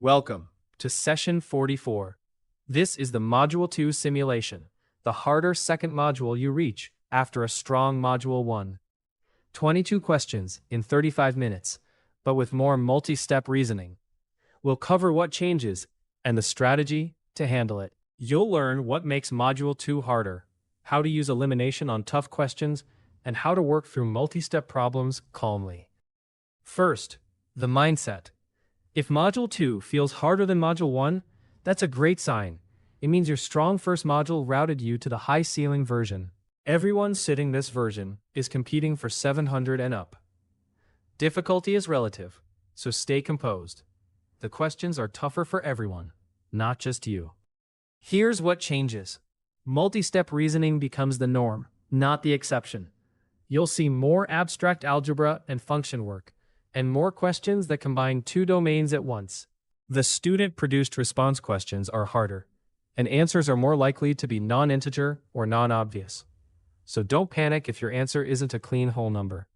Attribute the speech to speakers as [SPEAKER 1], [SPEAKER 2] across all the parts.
[SPEAKER 1] Welcome to Session 44. This is the Module 2 simulation, the harder second module you reach after a strong Module 1. 22 questions in 35 minutes, but with more multi-step reasoning. We'll cover what changes and the strategy to handle it. You'll learn what makes Module 2 harder, how to use elimination on tough questions, and how to work through multi-step problems calmly. First, the mindset. If Module 2 feels harder than Module 1, that's a great sign. It means your strong first module routed you to the high-ceiling version. Everyone sitting this version is competing for 700 and up. Difficulty is relative, so stay composed. The questions are tougher for everyone, not just you. Here's what changes. Multi-step reasoning becomes the norm, not the exception. You'll see more abstract algebra and function work, and more questions that combine two domains at once. The student-produced response questions are harder, and answers are more likely to be non-integer or non-obvious. So don't panic if your answer isn't a clean whole number.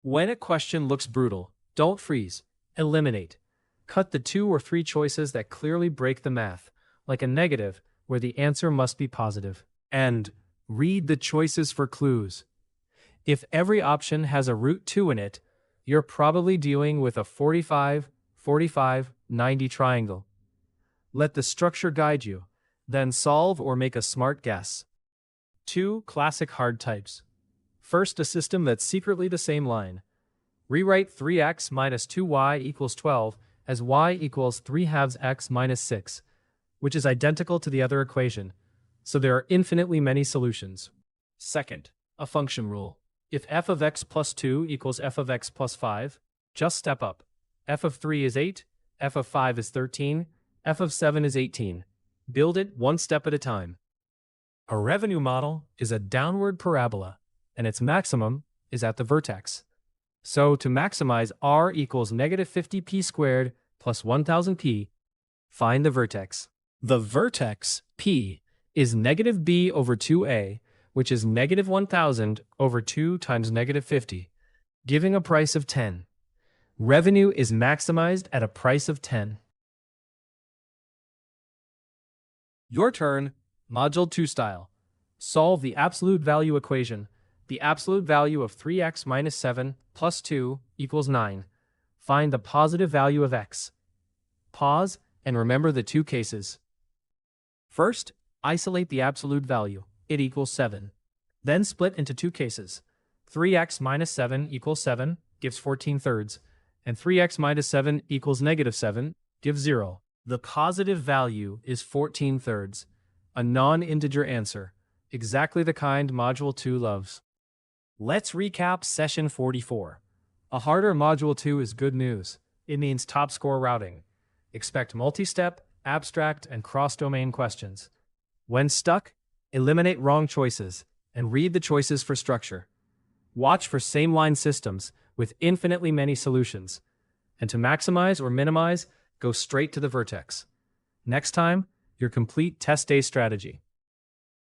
[SPEAKER 1] When a question looks brutal, don't freeze. Eliminate. Cut the 2 or 3 choices that clearly break the math, like a negative, where the answer must be positive. And read the choices for clues. If every option has a root 2 in it, you're probably dealing with a 45, 45, 90 triangle. Let the structure guide you, then solve or make a smart guess. 2 classic hard types. First, a system that's secretly the same line. Rewrite 3x minus 2y equals 12 as y equals 3 halves x minus 6, which is identical to the other equation, so there are infinitely many solutions. Second, a function rule. If f of x plus 2 equals f of x plus 5, just step up. F of 3 is 8, f of 5 is 13, f of 7 is 18. Build it one step at a time. A revenue model is a downward parabola, and its maximum is at the vertex. So to maximize r equals negative 50p squared plus 1000p, find the vertex. The vertex, p, is negative b over 2a, which is negative 1000 over 2 times negative 50, giving a price of 10. Revenue is maximized at a price of 10. Your turn, Module 2 style. Solve the absolute value equation. The absolute value of 3x minus 7 plus 2 equals 9. Find the positive value of x. Pause and remember the 2 cases. First, isolate the absolute value. It equals 7. Then split into 2 cases. 3x minus 7 equals 7, gives 14 thirds, and 3x minus 7 equals negative 7, gives 0. The positive value is 14 thirds, a non-integer answer, exactly the kind Module 2 loves. Let's recap Session 44. A harder Module 2 is good news. It means top score routing. Expect multi-step, abstract, and cross-domain questions. When stuck, eliminate wrong choices and read the choices for structure. Watch for same-line systems with infinitely many solutions. And to maximize or minimize, go straight to the vertex. Next time, your complete test day strategy.